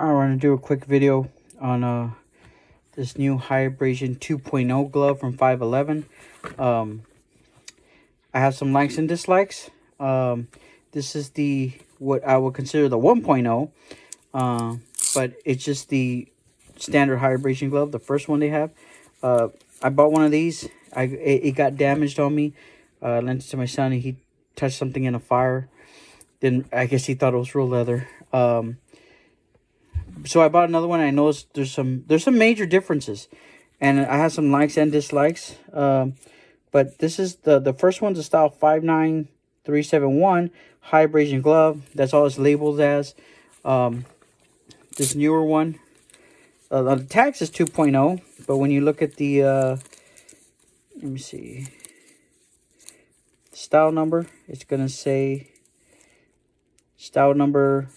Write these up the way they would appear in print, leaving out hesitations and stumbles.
I want to do a quick video on this new High Abrasion 2.0 glove from 511. I have some likes and dislikes. This is what I would consider the 1.0, but it's just the standard High Abrasion glove, the first one they have. I bought one of these. It got damaged on me. Lent it to my son, and he touched something in a fire. Then I guess he thought it was real leather. So I bought another one. I noticed there's some major differences, and I have some likes and dislikes. But this is the first one's a style 59371 High Abrasion glove. That's all it's labeled as. This newer one, the tag says 2.0, but when you look at the let me see, style number, it's gonna say style number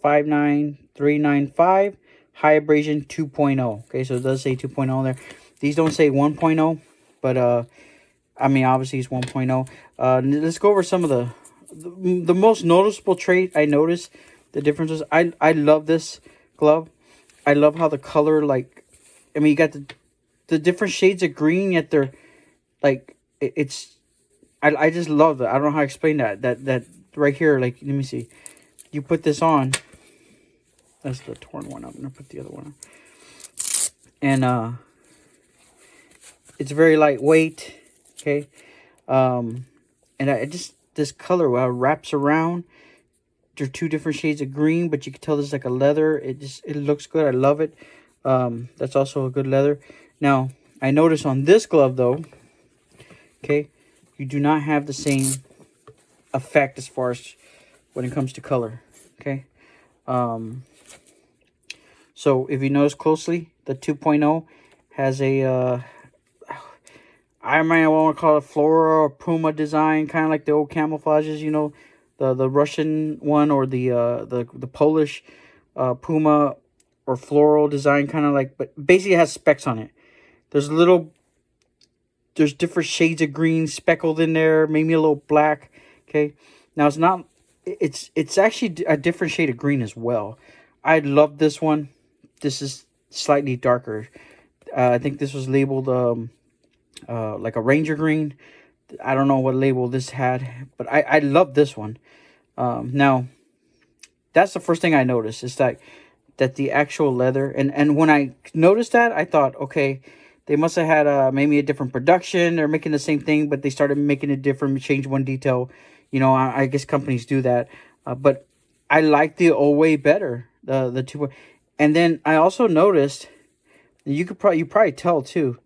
59395 High Abrasion 2.0. Okay, so it does say 2.0 there. These don't say 1.0, but I mean, obviously it's 1.0. Let's go over some of the most noticeable trait I noticed. The differences. I love this glove. I love how the color, like, I mean, you got the different shades of green, yet they're like, I just love that. I don't know how to explain that right here. Like, let me see. You put this on. That's the torn one. I'm gonna put the other one on. And it's very lightweight. Okay. And this color wraps around. There are two different shades of green, but you can tell this is like a leather. It looks good. I love it. That's also a good leather. Now, I notice on this glove though, okay, you do not have the same effect as far as when it comes to color. Okay. So if you notice closely, the 2.0 has a I might want to call it Flora or Puma design, kind of like the old camouflages, you know, the Russian one, or the Polish Puma or floral design, kind of like, but basically it has specks on it. There's different shades of green speckled in there, maybe a little black. Okay, now it's actually a different shade of green as well. I love this one. This is slightly darker. I think this was labeled like a Ranger green. I don't know what label this had, but I love this one. Now, that's the first thing I noticed, is that the actual leather, and when I noticed that, I thought, okay, they must have had maybe a different production. They're making the same thing, but they started making it different, change one detail. You know, I guess companies do that. But I like the old way better, the two. And then I also noticed, you probably tell too,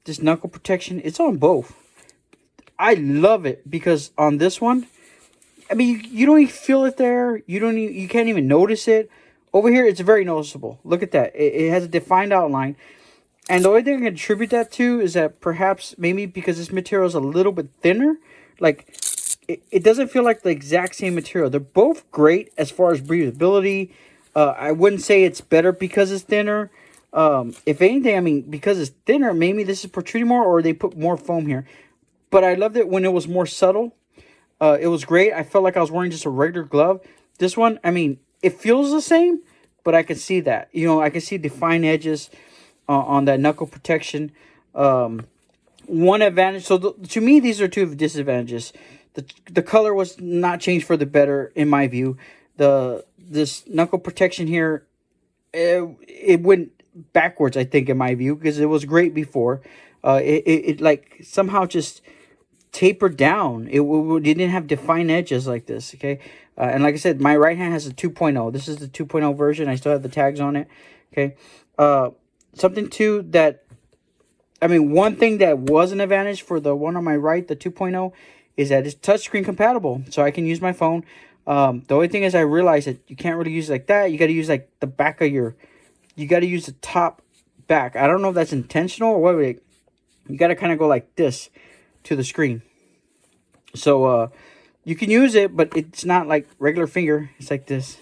this knuckle protection, it's on both. I love it because on this one, I mean, you don't even feel it there. You can't even notice it. Over here, it's very noticeable. Look at that. It has a defined outline. And the only thing I can attribute that to is that perhaps maybe because this material is a little bit thinner, like it doesn't feel like the exact same material. They're both great as far as breathability. I wouldn't say it's better because it's thinner. If anything, I mean, because it's thinner, maybe this is protruding more, or they put more foam here. But I loved it when it was more subtle. It was great. I felt like I was wearing just a regular glove. This one, I mean, it feels the same, but I can see that. You know, I can see defined edges on that knuckle protection. One advantage, so to me, these are two disadvantages. The color was not changed for the better, in my view. This knuckle protection here, it went backwards, I think, in my view, because it was great before. It like somehow just tapered down. It didn't have defined edges like this. Okay, and like I said, my right hand has a 2.0. This is the 2.0 version. I still have the tags on it. Okay, something too that, I mean, one thing that was an advantage for the one on my right, the 2.0, is that it's touchscreen compatible, so I can use my phone. The only thing is, I realized that you can't really use it like that. You got to use like the back of you got to use the top back. I don't know if that's intentional or what. You got to kind of go like this to the screen. So you can use it, but it's not like regular finger. It's like this.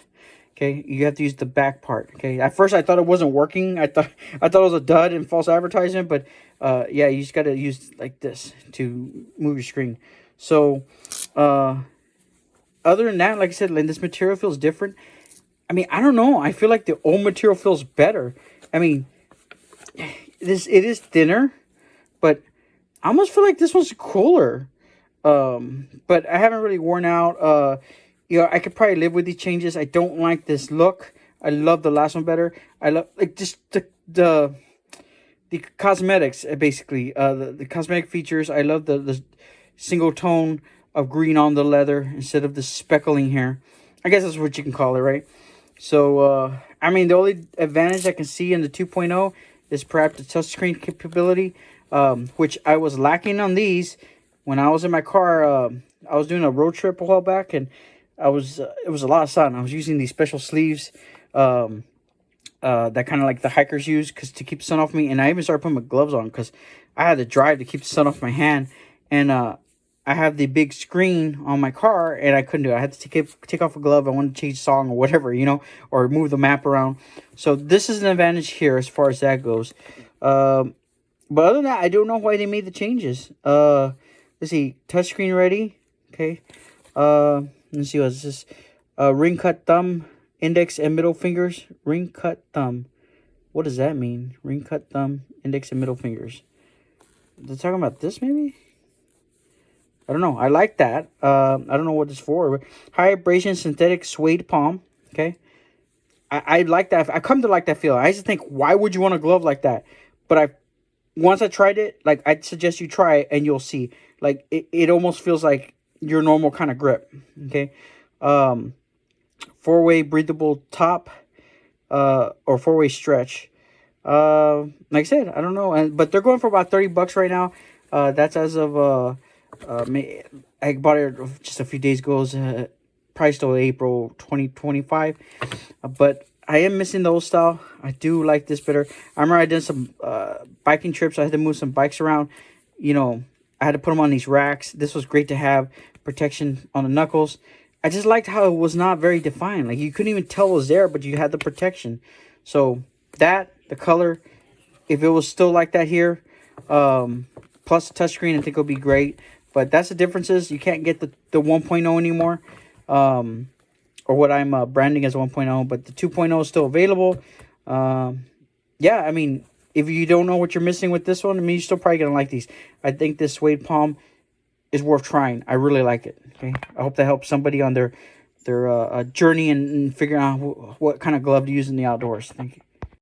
Okay, you have to use the back part. Okay, at first I thought it wasn't working. I thought it was a dud and false advertisement, but yeah, you just got to use like this to move your screen. So other than that, like I said, like, this material feels different. I mean, I don't know. I feel like the old material feels better. I mean, it is thinner, but I almost feel like this one's cooler. But I haven't really worn out. You know, I could probably live with these changes. I don't like this look. I love the last one better. I love like just the cosmetics, basically. The cosmetic features. I love the single tone of green on the leather instead of the speckling here. I guess that's what you can call it, right? So, I mean, the only advantage I can see in the 2.0 is perhaps the touchscreen capability, which I was lacking on these when I was in my car. I was doing a road trip a while back, and it was a lot of sun. I was using these special sleeves, that kind of like the hikers use to keep the sun off me. And I even started putting my gloves on because I had to drive to keep the sun off my hand. And I have the big screen on my car, and I couldn't do it. I had to take off a glove. I wanted to change song or whatever, you know, or move the map around. So this is an advantage here as far as that goes. But other than that, I don't know why they made the changes. Let's see, touchscreen ready. Okay. Let's see what's this. Ring cut thumb, index and middle fingers. Ring cut thumb. What does that mean? Ring cut thumb, index and middle fingers. They're talking about this maybe? I don't know. I like that. I don't know what it's for. High abrasion synthetic suede palm. Okay. I like that. I come to like that feel. I used to think, why would you want a glove like that? But once I tried it, like, I'd suggest you try it and you'll see. Like, it almost feels like your normal kind of grip. Okay. 4-way breathable top, or 4-way stretch. Like I said, I don't know. But they're going for about $30 right now. That's as of, I bought it just a few days ago. Priced till April 2025. But I am missing the old style. I do like this better. I remember I did some biking trips. I had to move some bikes around. You know, I had to put them on these racks. This was great to have protection on the knuckles. I just liked how it was not very defined. Like, you couldn't even tell it was there, but you had the protection. So that, the color, if it was still like that here, plus the touchscreen, I think it'll be great. But that's the differences. You can't get the 1.0 anymore, or what I'm branding as 1.0. But the 2.0 is still available. Yeah, I mean, if you don't know what you're missing with this one, I mean, you're still probably going to like these. I think this suede palm is worth trying. I really like it. Okay, I hope that helps somebody on their journey and figuring out what kind of glove to use in the outdoors. Thank you.